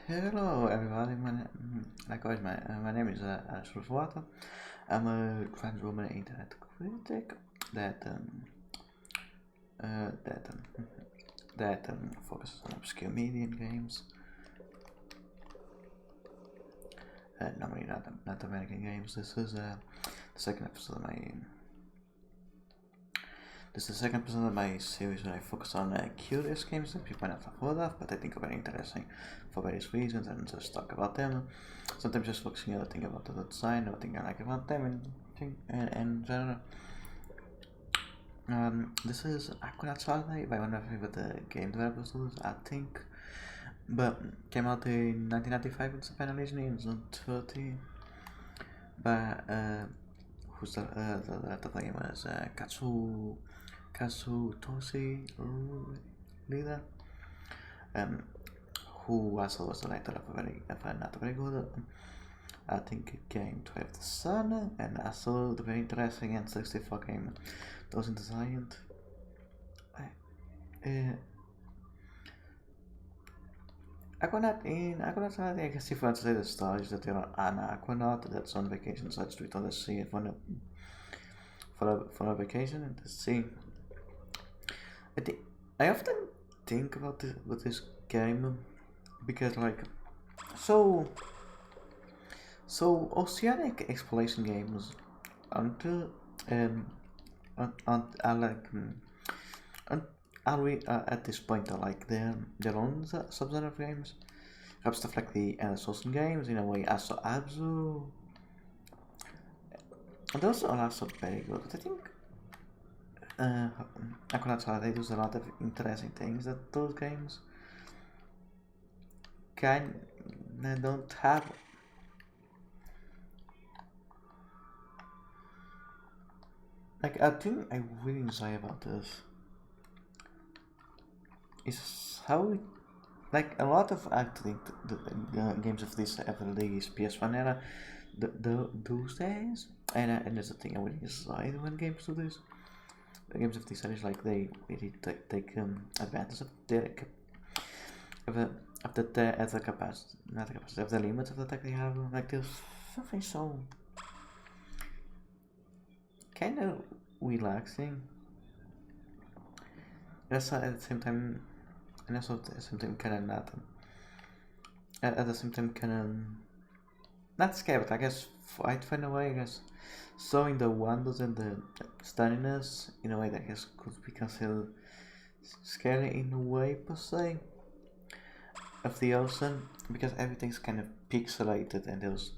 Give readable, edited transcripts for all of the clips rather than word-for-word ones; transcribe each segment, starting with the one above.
Hello everybody, my name is Water. I'm a trans woman internet critic that uh, that um, that focuses on obscure media and games. Normally not American games. This is the second episode of my This is the second episode of my series where I focus on curious games that people might not have heard of, but I think are very interesting for various reasons, and just talk about them. Sometimes just focusing on the thing about the design, or thing I like about them, and general. This is Aquanaut Saturday by one of my favorite game developers, I think. But came out in 1995 in Japan originally, in zone 30. But who's the game was Kazutoshi leader, who also was the writer of a not very good, I think, game 12 the Sun, and also the very interesting and 64 game that was designed. Aquanaut, I guess if you want to say the story is that you're an aquanaut that's on vacation, so it's on the sea for a vacation in the sea. I often think about this game because so oceanic exploration games aren't are we at this point are like their own subgenre of games. Have stuff like the Ocean games in a way, also Abzu. And those are also very good, but I think Aquanaut Saturday does a lot of interesting things that those games don't have. Like, a thing I really enjoy about this is how it, like a lot of acting the games of this PS1 era, those days, and there's a thing I really enjoy when games do this. The games of this series, like they really take advantage of their of the capacity, not the capacity, of the limits of the tech they have. Like there's something so kind of relaxing. That's at the same time, and also at the same time kind of not. At the same time kind of not scary, but I guess I'd find a way, I guess, showing the wonders and the stunningness in a way that I guess could be considered scary in a way per se of the ocean, because everything's kind of pixelated and there's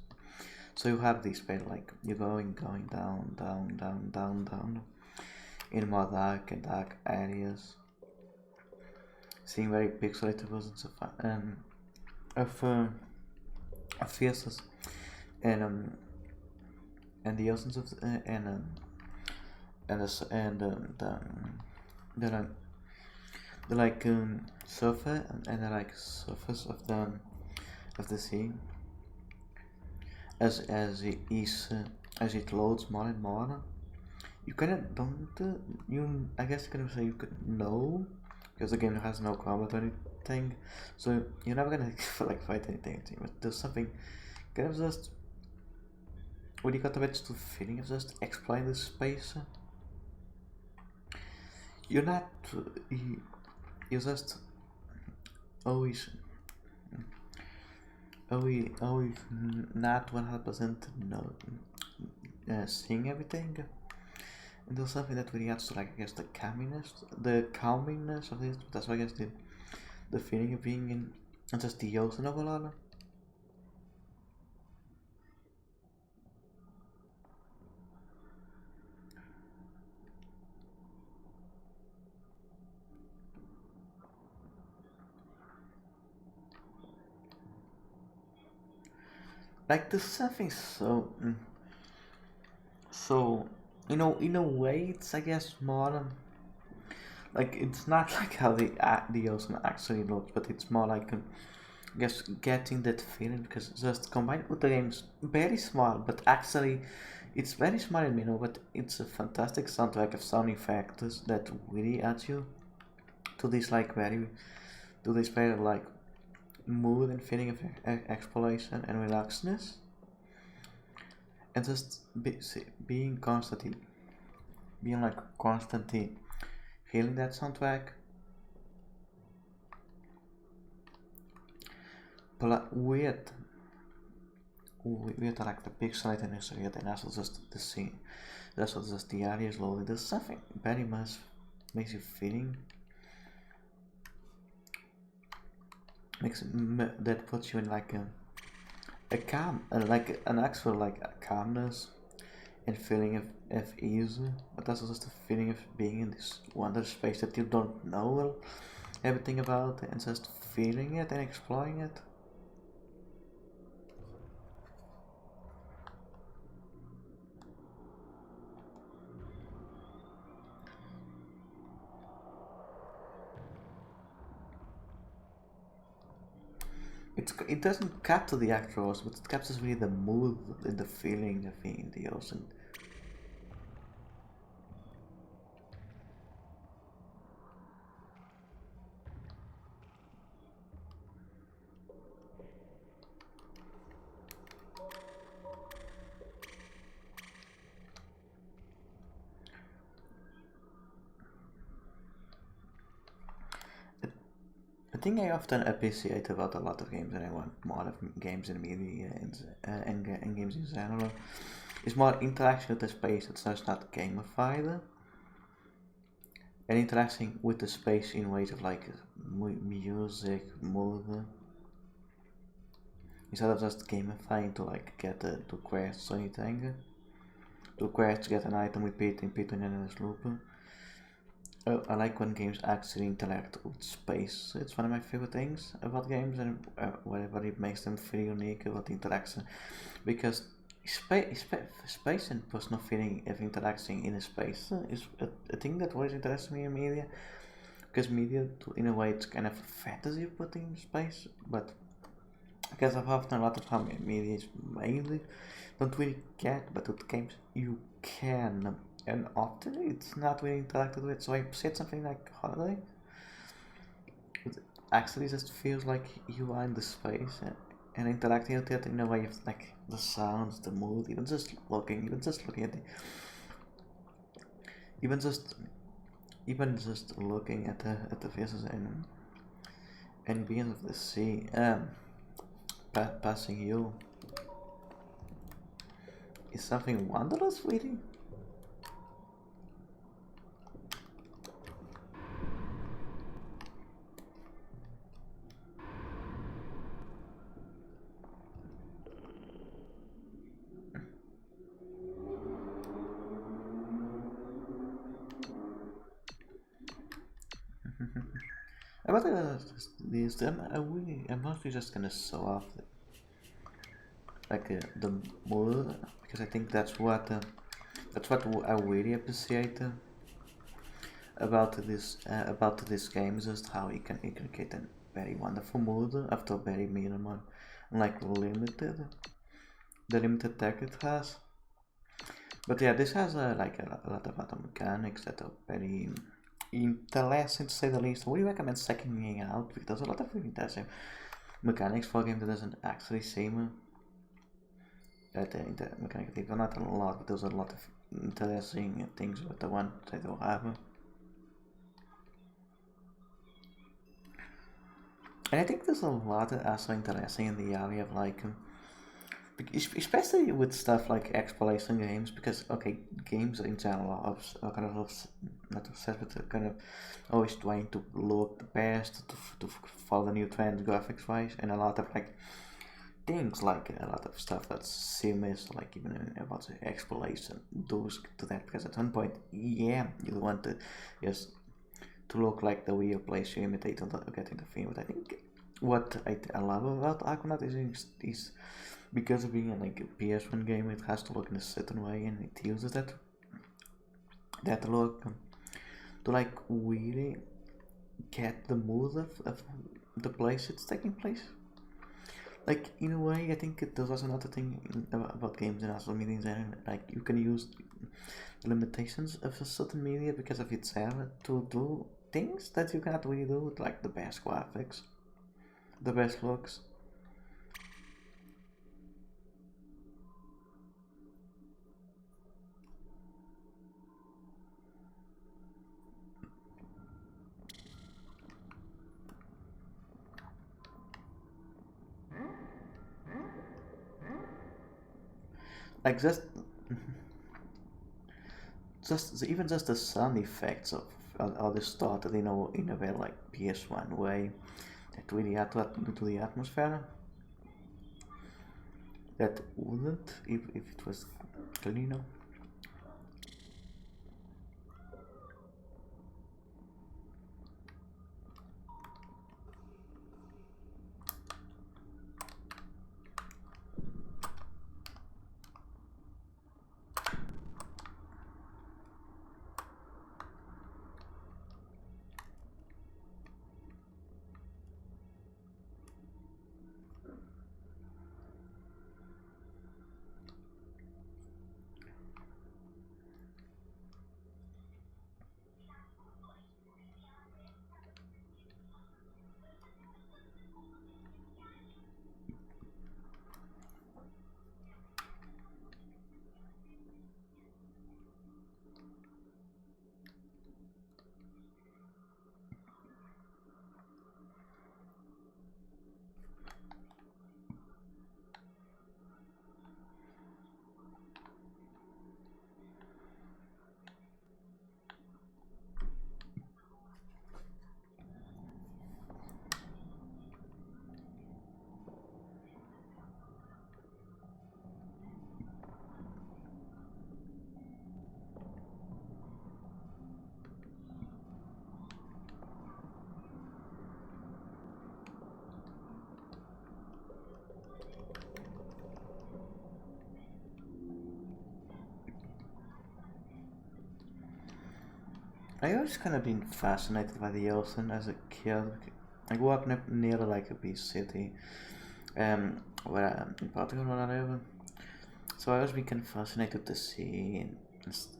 so you have this space like you're going down in more dark and dark areas, seeing very pixelated versions of faces and the oceans of the like surface and the like surface of the sea as it loads more and more. You kind of don't I guess you can say you could know, because the game has no combat or anything, so you're never gonna like fight anything, but there's something kind of just when you got the vegetable feeling of just exploring this space. You're not you're just always not 100% seeing everything, And there's something that really adds to, like, I guess the calminess of this. That's why I guess the feeling of being in just the ocean of a lot. Like there's something so so in a way it's I guess more like it's not like how the ocean actually looks, but it's more like I guess getting that feeling because just combined with the game's very small, but actually it's very small in Mino, but it's a fantastic soundtrack of sound effects that really adds you to this like very like mood and feeling of exploration and relaxedness, and just being constantly feeling that soundtrack, but with like the pixelated area and also just the scene, also just the area is loaded. There's something very much makes you feeling that puts you in like a calm, like an actual like a calmness and feeling of ease, but also just a feeling of being in this wonder space that you don't know everything about and just feeling it and exploring it. It doesn't capture the actuals, but it captures really the mood and the feeling of being in the ocean. The thing I often appreciate about a lot of games, and I want more of games and media and games in general, is more interaction with the space. It's just not gamified, and interacting with the space in ways of like music, mood, instead of just gamifying to like get to quests or anything. To quests, get an item, repeat in endless loop. I like when games actually interact with space. It's one of my favorite things about games, and whatever it makes them feel unique about the interaction. Because space and personal feeling of interacting in a space is a thing that always interests me in media. Because media, in a way, it's kind of fantasy put in space, but because I've often a lot of time media is mainly don't really get, but with games you can, and often it's not really interacted with. So I said something like holiday. It actually just feels like you are in the space and interacting with it in a way of like the sounds, the mood, even just looking at it, even just even just looking at the faces and being of the sea, passing you is something wondrous, really. About these, I'm mostly just gonna show off like the mood because I think that's what I really appreciate about this game is just how it can get a very wonderful mood after very minimal and like the limited tech it has. But yeah, this has a lot of other mechanics that are very interesting to say the least. I would recommend checking out because there's a lot of really interesting mechanics for a game that doesn't actually seem that mechanically, well, not a lot, but there's a lot of interesting things with the one that they have. And I think there's a lot also interesting in the area of like Especially with stuff like exploration games, because okay, games in general are kind of not obsessed, but kind of always trying to look the best, to follow the new trends graphics wise, and a lot of like things like a lot of stuff that's seamless, like even about the exploration, those to that, because at one point, yeah, you want to just to look like the real place you imitate on getting the theme. But I think what I love about Aquanaut is because of being like a PS1 game, it has to look in a certain way, and it uses that look to like really get the mood of the place it's taking place. Like in a way, I think there's also another thing about games and also media and like you can use the limitations of a certain media because of its era to do things that you cannot really do with like the best graphics, the best looks. Like just even just the sound effects of all this started in a very like PS1 way that really add to the atmosphere that wouldn't if it was clean, I always kind of been fascinated by the ocean as a kid. I grew up near like a big city, where in Portugal where I live. So I always been kind of fascinated to see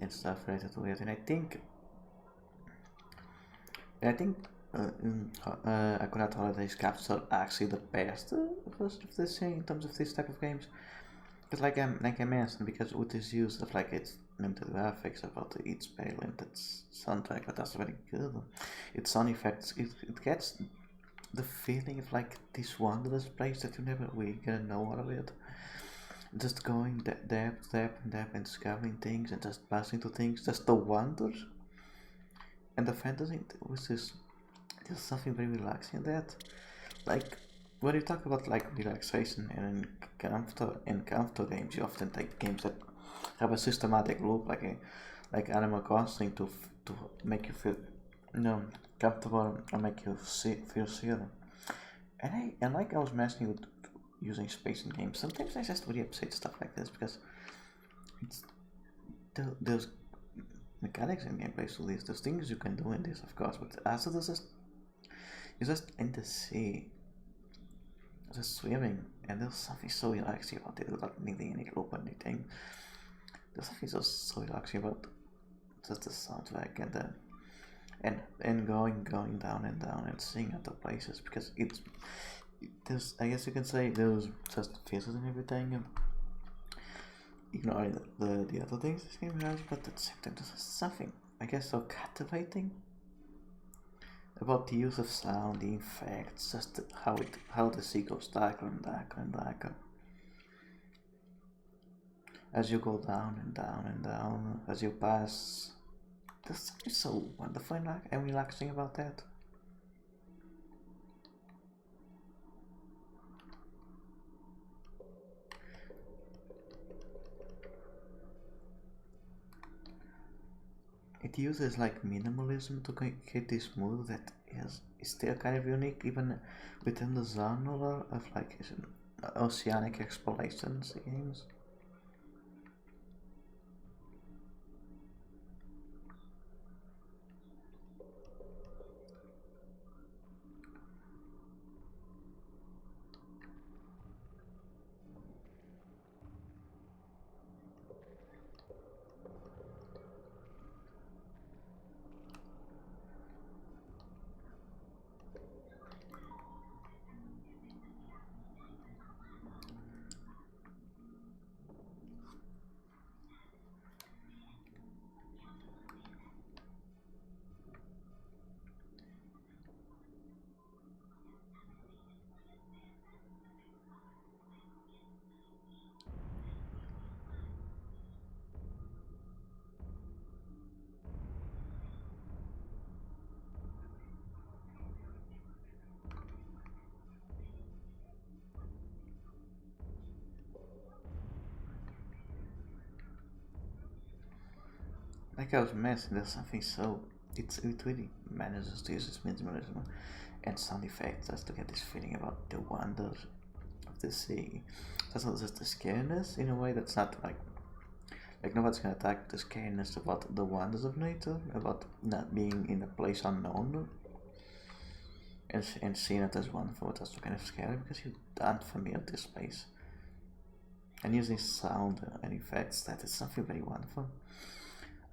and stuff related to it. And I think Aquanaut Holidays capture actually the best of this in terms of this type of games. Because like I mentioned, because with this use of like its limited graphics, about its very limited soundtrack, but that's very good. Its sound effects, it gets the feeling of like this wondrous place that you never really get to know all of it. Just going depth and discovering things and just passing to things, just the wonders and the fantasy, which is there's something very relaxing in that. Like when you talk about like relaxation and comfort games, you often take games that have a systematic loop, like Animal Crossing, to make you feel comfortable and make you feel safe. And like I was mentioning with using space in games, sometimes I just really appreciate stuff like this because it's there's mechanics in gameplay, so there's things you can do in this, of course, but also there's just you're just in the sea, just swimming, and there's something so relaxing about it without needing any rope or anything. There's something just so relaxing about just the soundtrack and going down and down and seeing other places because there's, I guess you can say, there's just faces and everything, and ignoring the other things this game has, but at the same time there's something, I guess, so captivating about the use of sound, the effects, just how the sea goes darker and darker and darker. as you go down and down and down as you pass. There's something so wonderful and relaxing about that. It uses like minimalism to create this mood that is still kind of unique even within the genre of like oceanic explorations games. Like I was mentioning, there's something so it really manages to use its minimalism and sound effects just to get this feeling about the wonders of the sea. That's not just the scariness in a way that's not like nobody's gonna attack with the scariness about the wonders of nature, about not being in a place unknown and seeing it as wonderful, but also kind of scary because you aren't familiar with this space. And using sound and effects, that is something very wonderful.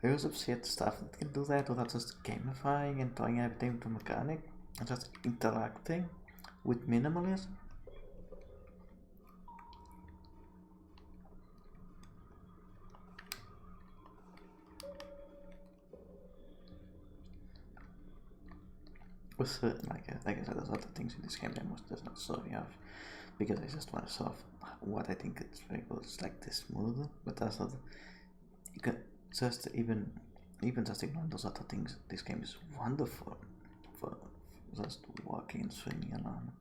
I also appreciate stuff that can do that without just gamifying and throwing everything to mechanic and just interacting with minimalism. With like I said, there's other things in this game that most does not show me off because I just want to show off what I think it's very good. It's like this mood, but that's not. You can just even just ignoring those other things. This game is wonderful for just walking and swinging along.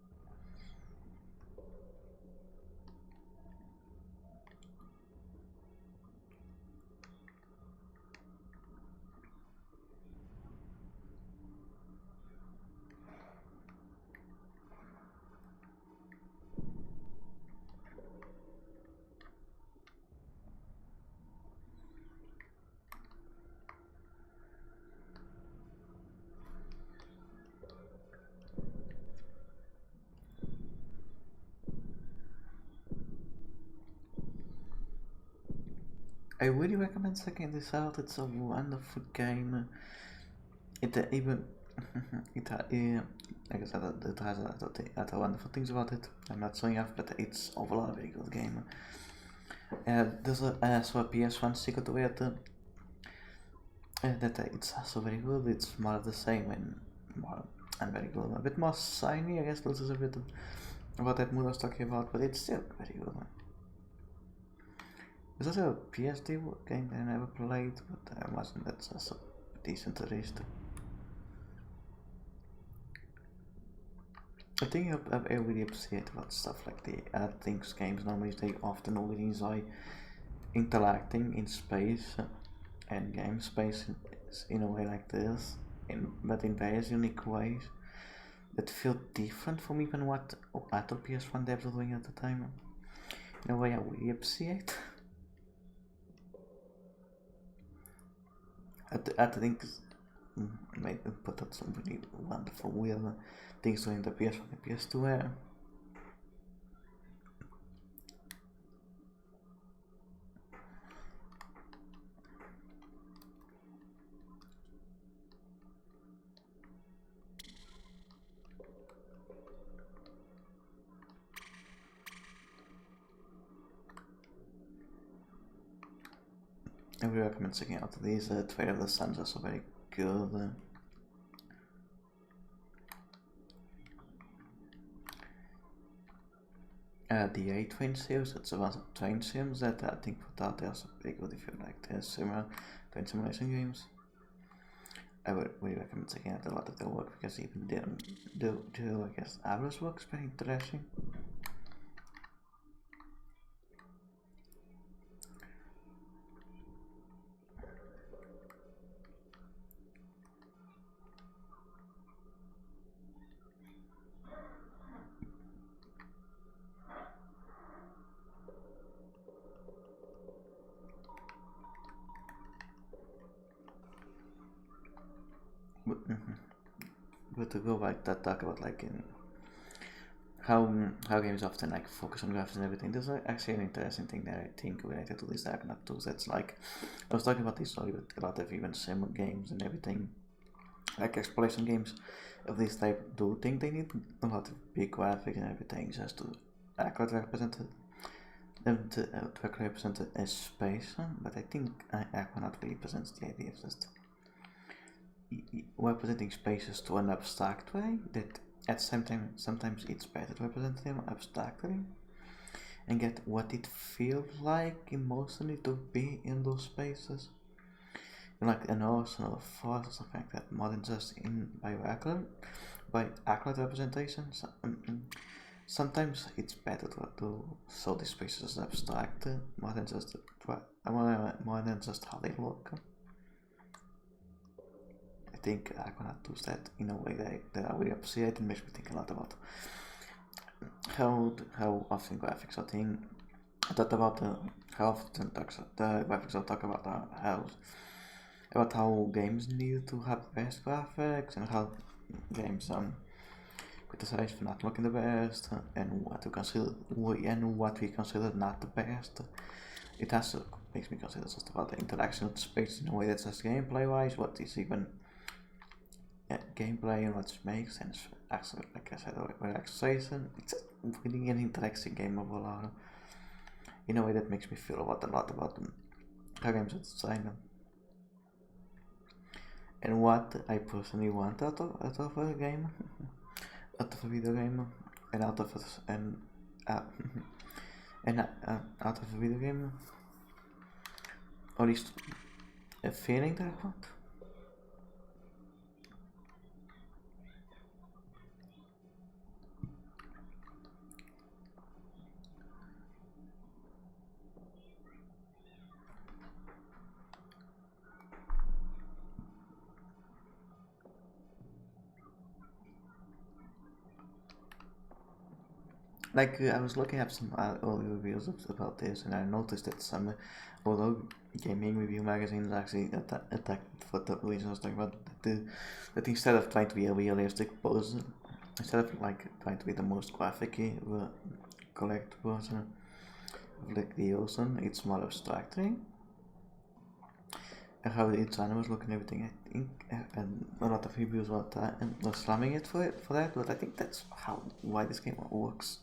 I really recommend checking this out. It's a wonderful game. It even like I said, it has other wonderful things about it. I'm not showing off, but it's overall a very good game. There's also a PS1 sequel to it that it's also very good. It's more of the same and very good. A bit more shiny, I guess. Loses a bit about that mood I was talking about, but it's still very good. There's also a PSD game that I never played, but I imagine that's also decent at least. I think I really appreciate about stuff like the things games normally they often really enjoy interacting in space and game space in a way like this, but in various unique ways that feel different from even what other PS1 devs were doing at the time. In a way I really appreciate. I think made put out some really wonderful weird things during the PS1 and PS2 era. I would recommend checking out these. Trade of the Suns are also very good. the A train series. It's one of train sims that I think put out there also pretty good if you like the similar train simulation games. I would really recommend checking out a lot of their work because even I guess average work is very interesting. But to go back that talk about like in how games often like focus on graphics and everything. There's actually an interesting thing that I think related to this Aquanaut tools. That's like I was talking about this story with a lot of even sim games and everything, like exploration games of this type. Do think they need a lot of big graphics and everything just to accurately represent it. To represent it as space, but I think Aquanaut really presents the idea of just representing spaces to an abstract way that at the same time sometimes it's better to represent them abstractly and get what it feels like emotionally to be in those spaces, and like an ocean or force or something like that, more than just in by accurate representations. Sometimes it's better to show these spaces as abstract more than just how they look. I think Aquanaut does that in a way that I really appreciate and makes me think a lot about how often graphics are thing. I thought about how often the graphics are talk about how games need to have the best graphics and how games criticize for not looking the best and what we consider not the best. It also makes me consider just about the interaction with space in a way that's just gameplay wise, what is even gameplay and what makes sense. Actually, like I said, relaxation. It's really an interesting game overall. In a way that makes me feel a lot about how games are designed and what I personally want out of a game, out of a video game, and out of uh, out of a video game, or at least a feeling that I want. Like I was looking at some early reviews about this, and I noticed that some, although gaming review magazines actually attacked for the reason I was talking about, that instead of trying to be a realistic person, instead of like trying to be the most graphic correct version of like the ocean, it's more abstracting. And how each animal was looking and everything, I think, and a lot of reviews were and were slamming it for that, but I think that's why this game works.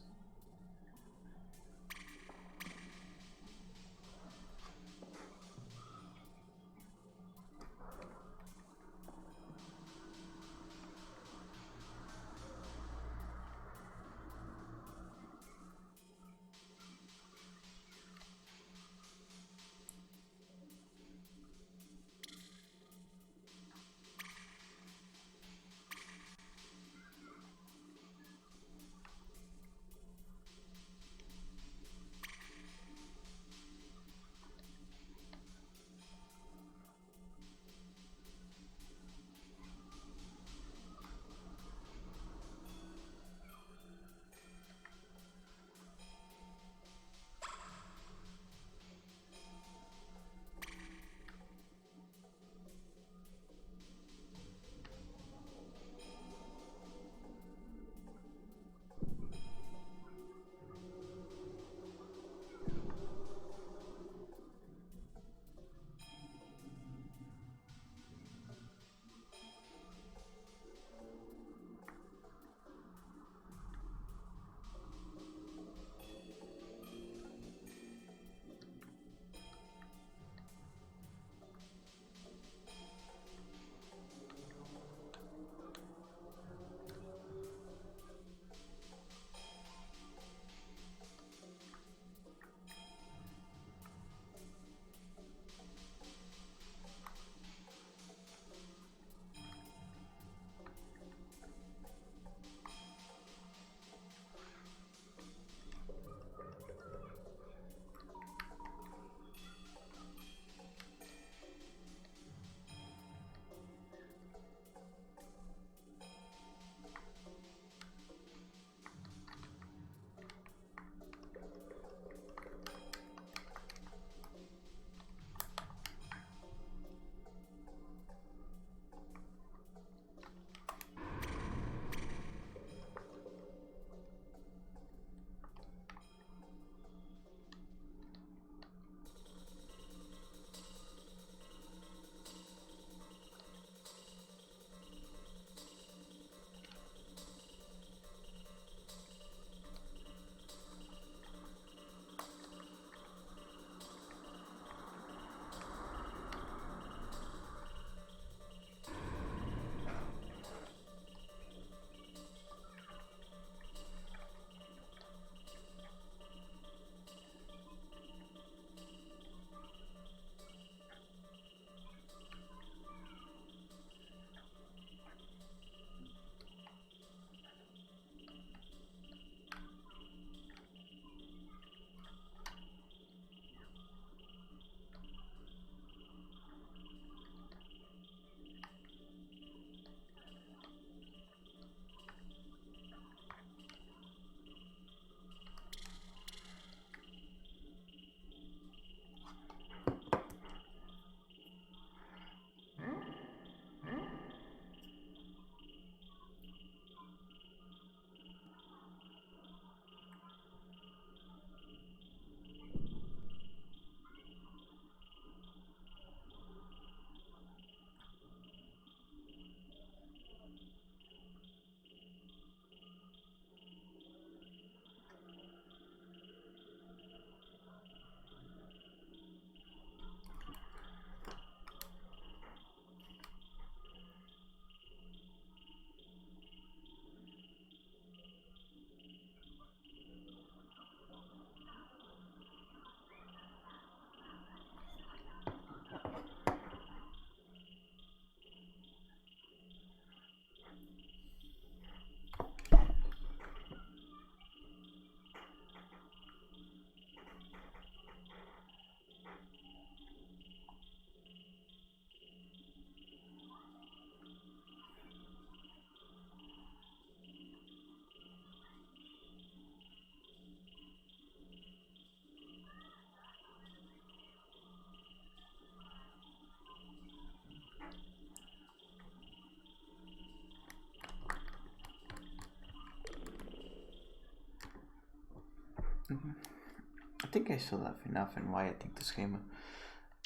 I think I still have enough, and why I think this game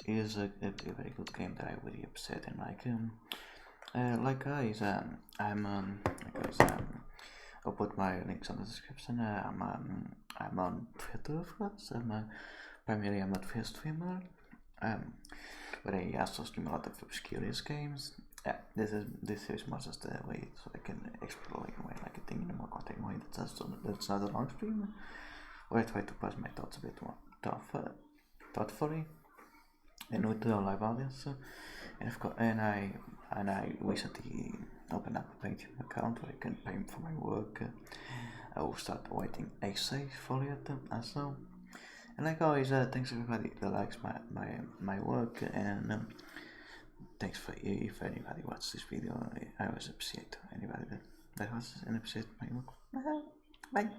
is a very good game that I really upset and like guys, I'll put my links on the description. I'm on Twitter, of course. Primarily I'm a Twitch streamer. But I also stream a lot of obscure games. Yeah, this is more just a way so I can explore like a thing in a more content way. That's not a long stream. Where I try to pass my thoughts a bit more thoughtfully and with the live audience. And of course, and I recently opened up a Patreon account where I can pay for my work. I will start writing essays for it as well. And like always, thanks everybody that likes my work, and thanks for if anybody watches this video. I always appreciate anybody that watches and appreciate my work. Bye.